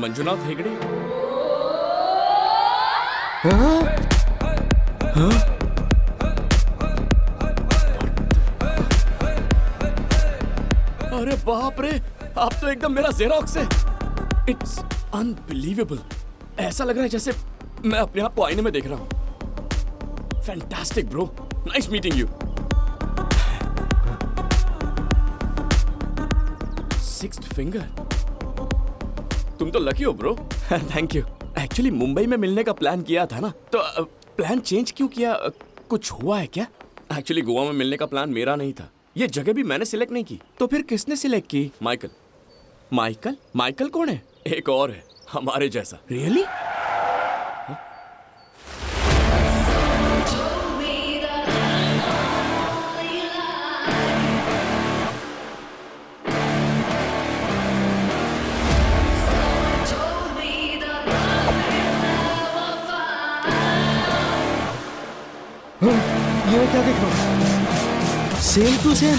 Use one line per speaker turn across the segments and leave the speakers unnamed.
मंजुनाथ हेगड़े।
हाँ?
हाँ? अरे बाप रे, आप तो एकदम मेरा जेरोक्स है। It's unbelievable. ऐसा लग रहा है जैसे मैं अपने आप को आईने में देख रहा हूँ। Fantastic bro, nice meeting you. Sixth finger, तुम तो लकी हो bro. Thank you. Actually Mumbai में मिलने का प्लान किया था ना, तो प्लान चेंज क्यों किया? कुछ हुआ है क्या? एक्चुअली गोवा में मिलने का प्लान मेरा नहीं था। ये जगह भी मैंने सिलेक्ट नहीं की, तो फिर किसने सिलेक्ट की? माइकल। माइकल? माइकल कौन है? एक और है हमारे जैसा। रियली?
ये मैं क्या देख रहा हूँ? Same to same.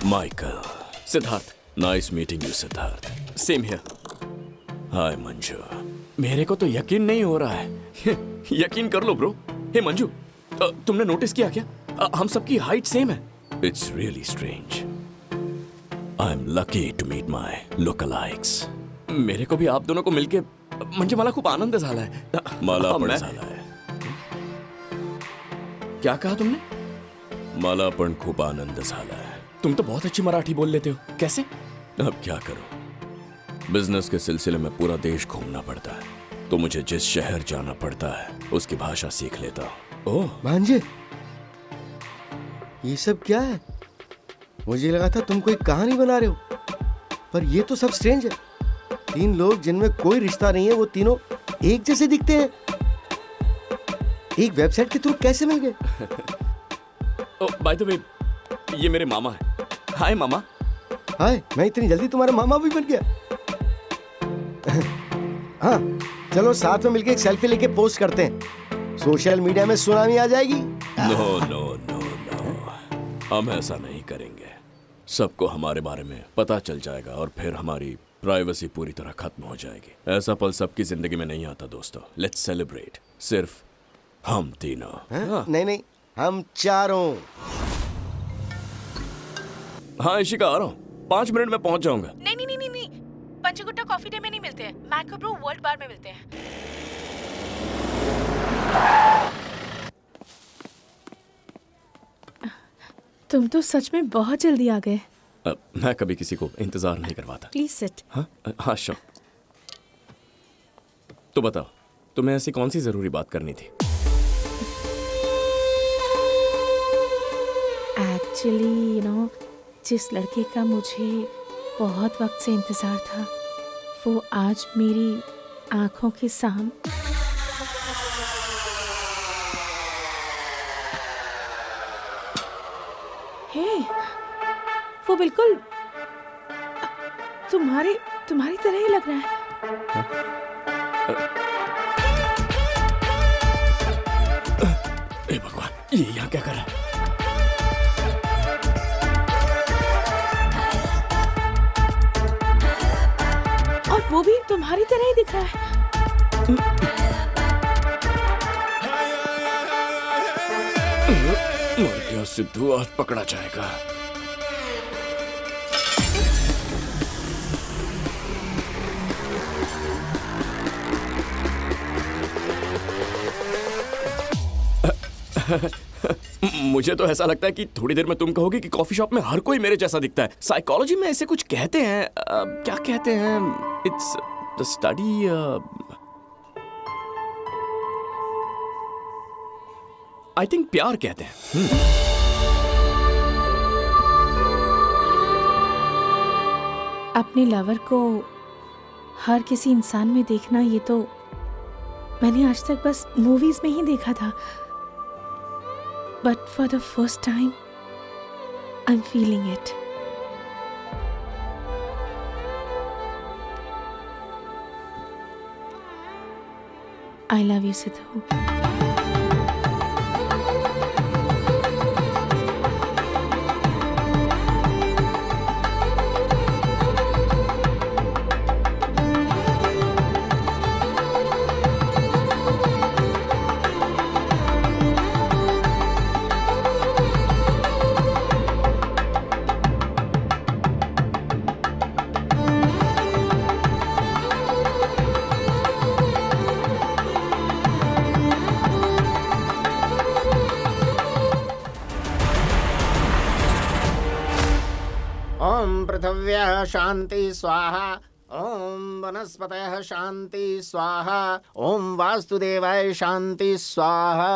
Michael. Siddharth. Nice meeting you Siddharth. Same here. Hi Manju. मेरे को तो यकीन नहीं हो रहा है। यकीन कर लो ब्रो। हे मंजू, तुमने नोटिस किया क्या? हम सबकी हाइट सेम है। It's really strange. I am lucky to meet my lookalikes. मेरे को भी आप दोनों को मिलके म्हणजे मला खूप आनंद झालाय। मला पण झालाय। क्या कहा तुमने? मला पण खूप आनंद झालाय। तुम तो बहुत अच्छी मराठी बोल लेते हो। कैसे? अब क्या करूं, बिजनेस के सिलसिले में पूरा देश घूमना पड़ता है, तो मुझे जिस शहर जाना पड़ता है उसकी भाषा सीख लेता हूं। ओह
भांजे, ये सब क्या है? मुझे लगा था तुम कोई कहानी बना रहे हो, पर ये तो सब स्ट्रेंज है। तीन लोग जिनमें कोई रिश्ता नहीं है, वो तीनों एक जैसे दिखते हैं। एक वेबसाइट के थ्रू कैसे मिल गए?
ओह बाय द वे, ये मेरे मामा है। हाय मामा।
हाय, मैं इतनी जल्दी तुम्हारा मामा भी बन गया। हाँ, चलो साथ में मिलके एक सेल्फी लेके पोस्ट करते हैं। सोशल मीडिया में सुनामी आ जाएगी।
नो नो नो नो, हम ऐसा नहीं करेंगे। सबको हमारे बारे में पता चल जाएगा और फिर हमारी प्राइवेसी पूरी तरह खत्म हो जाएगी। ऐसा पल सबकी जिंदगी में नहीं आता दोस्तों। Let's celebrate. सिर्फ हम तीनों।
हाँ? नहीं नहीं, हम चारों।
हाँ इशिका, आ रहा हूँ। 5 मिनट में पहुंच जाऊंगा।
नहीं नहीं नहीं नहीं, पंचकुट्टा कॉफी डे में नहीं मिलते हैं, मैको ब्रो वर्ल्ड बार में मिलते हैं। तुम तो सच में बहुत जल्दी आ गए।
मैं कभी किसी को इंतजार नहीं करवाता।
Please sit.
हाँ श्योर। तो बताओ, तुम्हें ऐसी कौन सी जरूरी बात करनी थी?
एक्चुअली यू नो, जिस लड़के का मुझे बहुत वक्त से इंतजार था, वो आज मेरी आंखों के सामने। हे, वो बिल्कुल तुम्हारी तरह ही लग रहा है।
हे भगवान, ये यहाँ क्या कर रहा है?
और वो भी तुम्हारी तरह ही दिख रहा है।
मर गया सिद्धू, आज पकड़ा जाएगा। मुझे तो ऐसा लगता है कि थोड़ी देर में तुम कहोगे कि कॉफी शॉप में हर कोई मेरे जैसा दिखता है। साइकोलॉजी में ऐसे कुछ कहते हैं। क्या कहते हैं? It's the study. I think प्यार कहते हैं।
अपने लवर को हर किसी इंसान में देखना, ये तो मैंने आज तक बस मूवीज में ही देखा था। But for the first time I am feeling it. I love you Sidhu.
ओम पृथिव्यः शांति स्वाहा, ओम वनस्पतयः शांति स्वाहा, ओम वास्तुदेवाय शांति स्वाहा,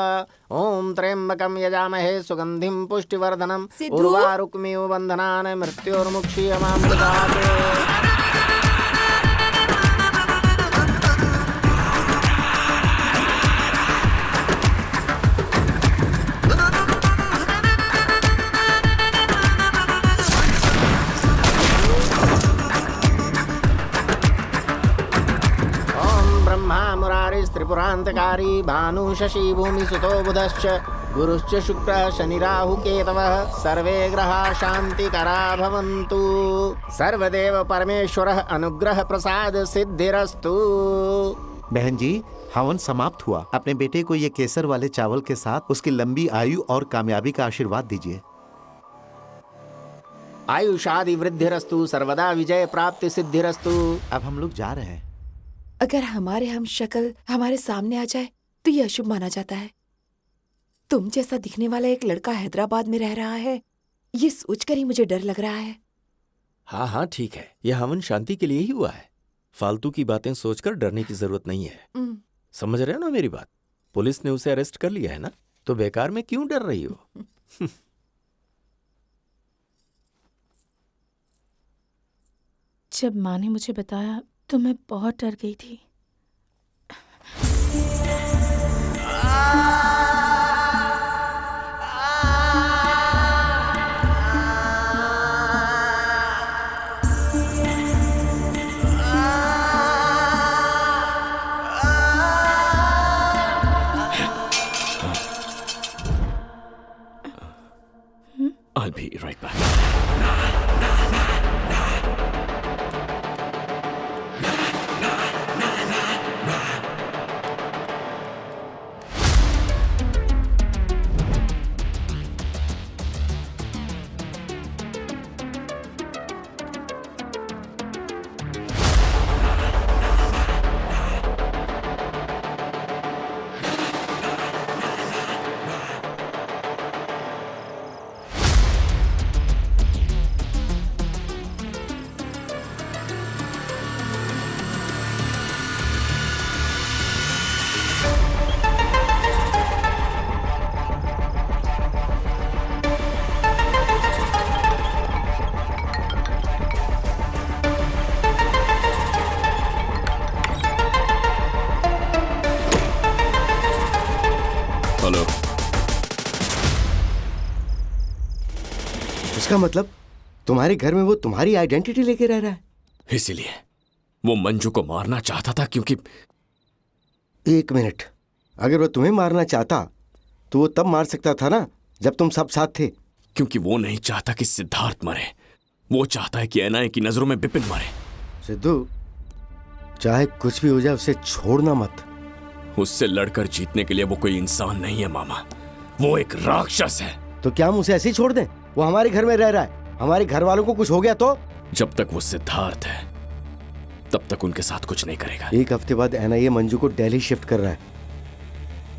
ओम त्र्यंबकं यजामहे सुगंधिं पुष्टिवर्धनम् उर्वारुकमिव बन्धनान् मृत्योर्मुक्षीयमामृतात्। त्रिपुरांतकारी भानु शशि भूमि सुतो बुधश्च गुरुश्च शुक्रः शनि राहु केतवः सर्वे ग्रहाः शांतिकरा भवन्तु। सर्वदेव परमेश्वरः अनुग्रह प्रसाद सिद्धिरस्तु।
बहन जी, हवन समाप्त हुआ। अपने बेटे को ये केसर वाले चावल के साथ उसकी लंबी आयु और कामयाबी का आशीर्वाद दीजिए।
आयुषादि वृद्धिरस्तु, सर्वदा विजय प्राप्ति सिद्धिरस्तु।
अब हम लोग जा रहे हैं।
अगर हमारे हम शक्ल हमारे सामने आ जाए तो यह अशुभ माना जाता है। तुम जैसा दिखने वाला एक लड़का हैदराबाद में रह रहा है, ये सोचकर ही मुझे डर लग रहा है।
हाँ हाँ ठीक है, यह हवन शांति के लिए ही हुआ है। फालतू की बातें सोचकर डरने की जरूरत नहीं है। समझ रहे हो ना मेरी बात? पुलिस ने उसे अरेस्ट कर लिया है ना, तो बेकार में क्यों डर रही हो?
जब माँ ने मुझे बताया तो मैं बहुत डर गई थी।
I'll be right back. Hello.
इसका मतलब तुम्हारे घर में वो तुम्हारी आइडेंटिटी लेके रह रहा है?
इसीलिए वो मंजू को मारना चाहता था, क्योंकि
एक मिनट, अगर वो तुम्हें मारना चाहता तो वो तब मार सकता था ना, जब तुम सब साथ थे।
क्योंकि वो नहीं चाहता कि सिद्धार्थ मरे, वो चाहता है कि एनआईए की नजरों में बिपिन मरे।
सिद्धू, चाहे कुछ भी हो जाए उसे छोड़ना मत।
उससे लड़कर जीतने के लिए वो कोई इंसान नहीं है मामा, वो एक राक्षस है।
तो क्या हम उसे ऐसे ही छोड़ दें? वो हमारे घर में रह रहा है, हमारे घर वालों को कुछ हो गया तो?
जब तक वो सिद्धार्थ है तब तक उनके साथ कुछ नहीं करेगा।
एक हफ्ते बाद एनआईए मंजू को दिल्ली शिफ्ट कर रहा है।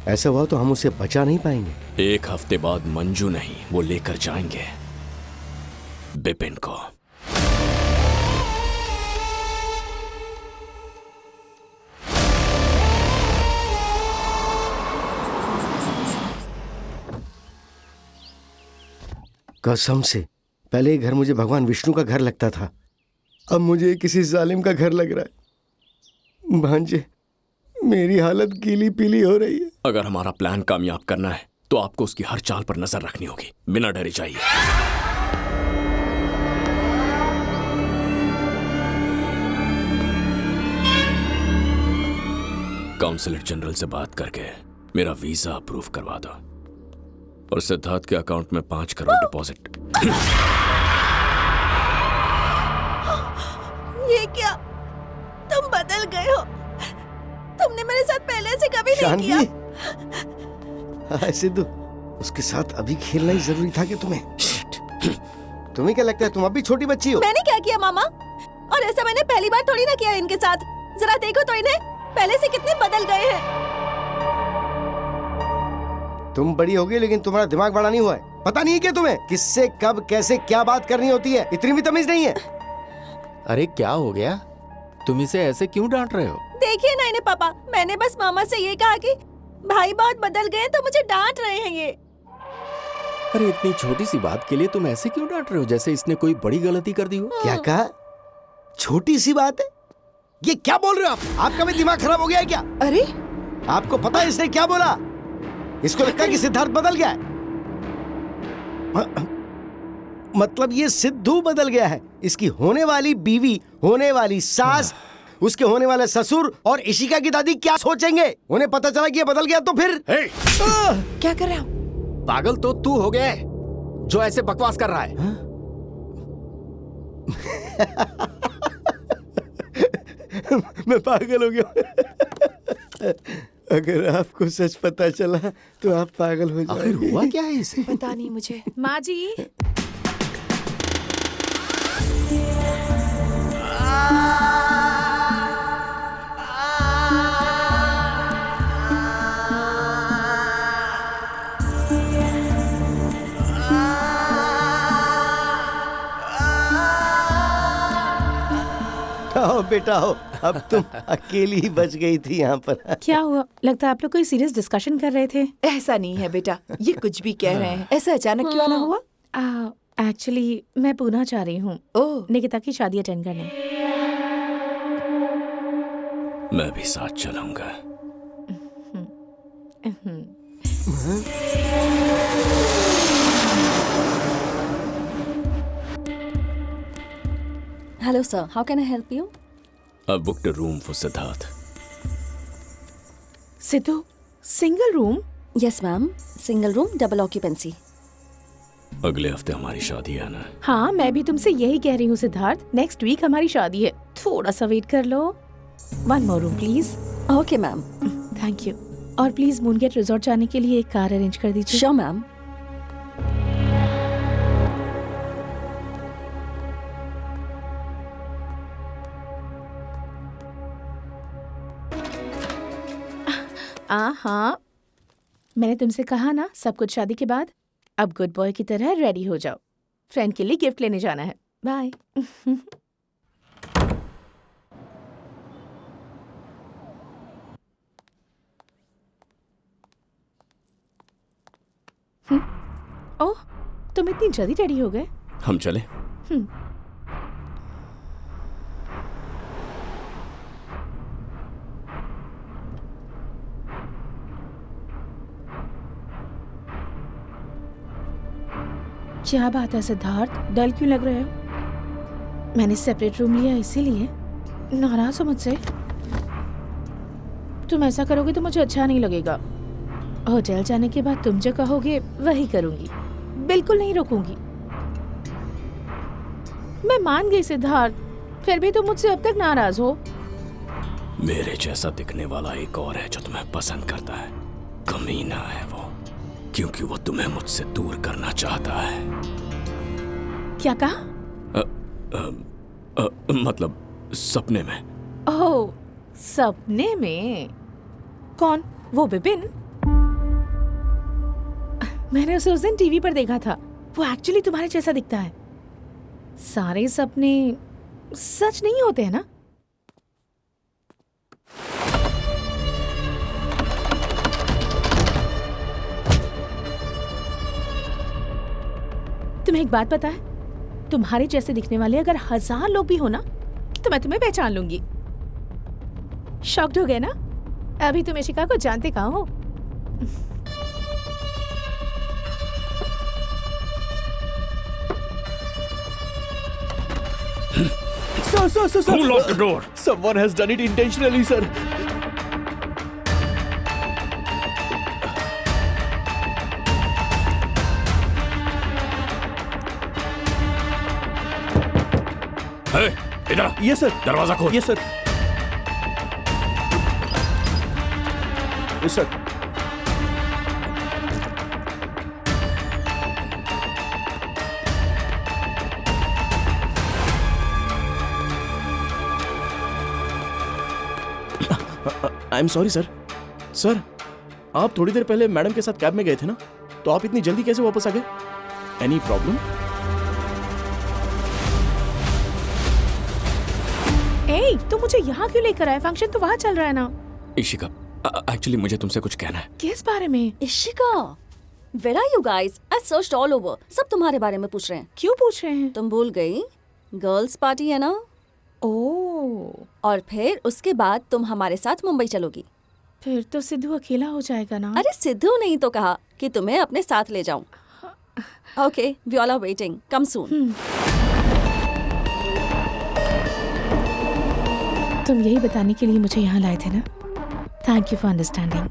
ऐसा हुआ तो हम उसे बचा नहीं पाएंगे।
एक हफ्ते बाद मंजू नहीं, वो लेकर जाएंगे बिपिन को।
कसम से, पहले ये घर मुझे भगवान विष्णु का घर लगता था, अब मुझे किसी जालिम का घर लग रहा है। भांजे, मेरी हालत गीली पीली हो रही है।
अगर हमारा प्लान कामयाब करना है तो आपको उसकी हर चाल पर नजर रखनी होगी, बिना डरे जाइए। काउंसलर जनरल से बात करके मेरा वीजा अप्रूव करवा दो और सिद्धार्थ के अकाउंट में 5 करोड़ डिपॉजिट।
ये क्या? तुम बदल गए हो। तुमने मेरे साथ पहले से कभी नहीं किया।
हाँ सिद्धू, उसके साथ अभी खेलना ही जरूरी था कि तुम्हें। तुम्हें क्या लगता है तुम अभी छोटी बच्ची हो?
मैंने क्या किया मामा? और ऐसा मैंने पहली बार थोड़ी ना किया इनके साथ। जरा देखो तो इन्हें पहले से कितने बदल गए हैं।
तुम बड़ी हो गई लेकिन तुम्हारा दिमाग बड़ा नहीं हुआ है। पता नहीं है क्या तुम्हें किससे कब कैसे क्या बात करनी होती है? इतनी भी तमीज नहीं है।
अरे क्या हो गया? तुम इसे ऐसे क्यों डांट रहे हो?
देखिए ना इन्हें पापा, मैंने बस मामा से ये कहा कि भाई बहुत बदल गए तो मुझे डांट रहे हैं ये।
अरे इतनी छोटी सी बात के लिए तुम ऐसे क्यों डांट रहे हो जैसे इसने कोई बड़ी गलती कर दी हो?
क्या कहा? छोटी सी बात है? ये क्या बोल रहे हो आप? आपका भी दिमाग खराब हो गया है क्या?
अरे
आपको पता है इसने क्या बोला? इसको लगता है कि सिद्धार्थ बदल गया है। मतलब ये सिद्धू बदल गया है। इसकी होने वाली बीवी, होने वाली सास, उसके होने वाले ससुर और इशिका की दादी क्या सोचेंगे? उन्हें पता चला कि ये बदल गया तो फिर
क्या कर रहे हो?
पागल तो तू हो गया है जो ऐसे बकवास कर रहा है।
मैं पागल हो गया। अगर आपको सच पता चला तो आप पागल हो
आखिर
जाएंगे।
हुआ क्या है इसे?
पता नहीं मुझे।
माँ जी,
आओ बेटा आओ, अब तुम अकेली ही बच गई थी यहाँ पर।
क्या हुआ? लगता है आप लोग कोई सीरियस डिस्कशन कर रहे थे।
ऐसा नहीं है बेटा, ये कुछ भी कह रहे हैं। ऐसा अचानक क्यों ना हुआ?
एक्चुअली मैं पूना जा रही हूँ
ओह
निकिता की शादी अटेंड करने।
मैं भी साथ चलूंगा।
Hello, sir. How can I help you?
I booked a room for Siddharth.
Sidhu, single room?
Yes, ma'am. Single room, double occupancy.
अगले हफ्ते हमारी शादी है ना?
हाँ, मैं भी तुमसे यही कह रही हूँ सिद्धार्थ। नेक्स्ट वीक हमारी शादी है, थोड़ा सा वेट कर लो। 1 more room please.
Okay, ma'am.
Thank you. और प्लीज मूनगेट रिजॉर्ट जाने के लिए एक कार अरेंज कर दीजिए।
Sure, ma'am.
हाँ, मैंने तुमसे कहा ना सब कुछ शादी के बाद। अब गुड बॉय की तरह रेडी हो जाओ, फ्रेंड के लिए गिफ्ट लेने जाना है। बाय। ओह, तुम इतनी जल्दी रेडी हो गए?
हम चले?
क्या बात है सिद्धार्थ, डल क्यों लग रहे हो? मैंने सेपरेट रूम लिया इसीलिए? नाराज हो मुझसे? तुम ऐसा करोगे तो मुझे अच्छा नहीं लगेगा। होटल जाने के बाद तुम जो कहोगे वही करूंगी, बिल्कुल नहीं रोकूंगी। मैं मान गई सिद्धार्थ, फिर भी तुम मुझसे अब तक नाराज हो।
मेरे जैसा दिखने वाला एक और है जो तुम्हें पसंद करता है। कमीना है वो, क्योंकि वो तुम्हें मुझसे दूर करना चाहता है।
क्या कहा?
मतलब सपने में।
ओह, सपने में? कौन? वो विपिन? मैंने उसे उस दिन टीवी पर देखा था। वो एक्चुअली तुम्हारे जैसा दिखता है। सारे सपने सच नहीं होते हैं ना? तुम्हें एक बात पता है? तुम्हारे जैसे दिखने वाले अगर 1000 लोग भी हो ना तो मैं तुम्हें पहचान लूंगी। शॉक्ड हो गए ना? अभी तुम इशिका को जानते कहाँ हो?
Sir, sir, sir, sir. Who locked the door? Someone has done it intentionally, sir. ए, इधर आ।
यस सर,
दरवाजा खोल।
Yes sir, yes sir. I am sorry sir. Sir, आप थोड़ी देर पहले मैडम के साथ कैब में गए थे ना, तो आप इतनी जल्दी कैसे वापस आ गए? Any problem?
ए, तुम मुझे यहाँ क्यों लेकर आए? फंक्शन तो वहाँ चल रहा है ना।
इशिका, एक्चुअली मुझे तुमसे कुछ कहना है।
किस बारे में?
Ishika, where are you guys? I searched all over. सब तुम्हारे बारे में पूछ रहे हैं।
क्यों पूछ रहे हैं?
तुम भूल गई? गर्ल्स पार्टी है ना?
ओह,
और फिर उसके बाद तुम हमारे साथ मुंबई चलोगी।
फिर तो सिद्धू अकेला हो जाएगा ना।
अरे सिद्धू नहीं तो कहा कि तुम्हें अपने साथ ले जाऊं। Okay, we all are waiting, come soon.
तुम यही बताने के लिए मुझे यहाँ लाए थे ना? Thank you for understanding.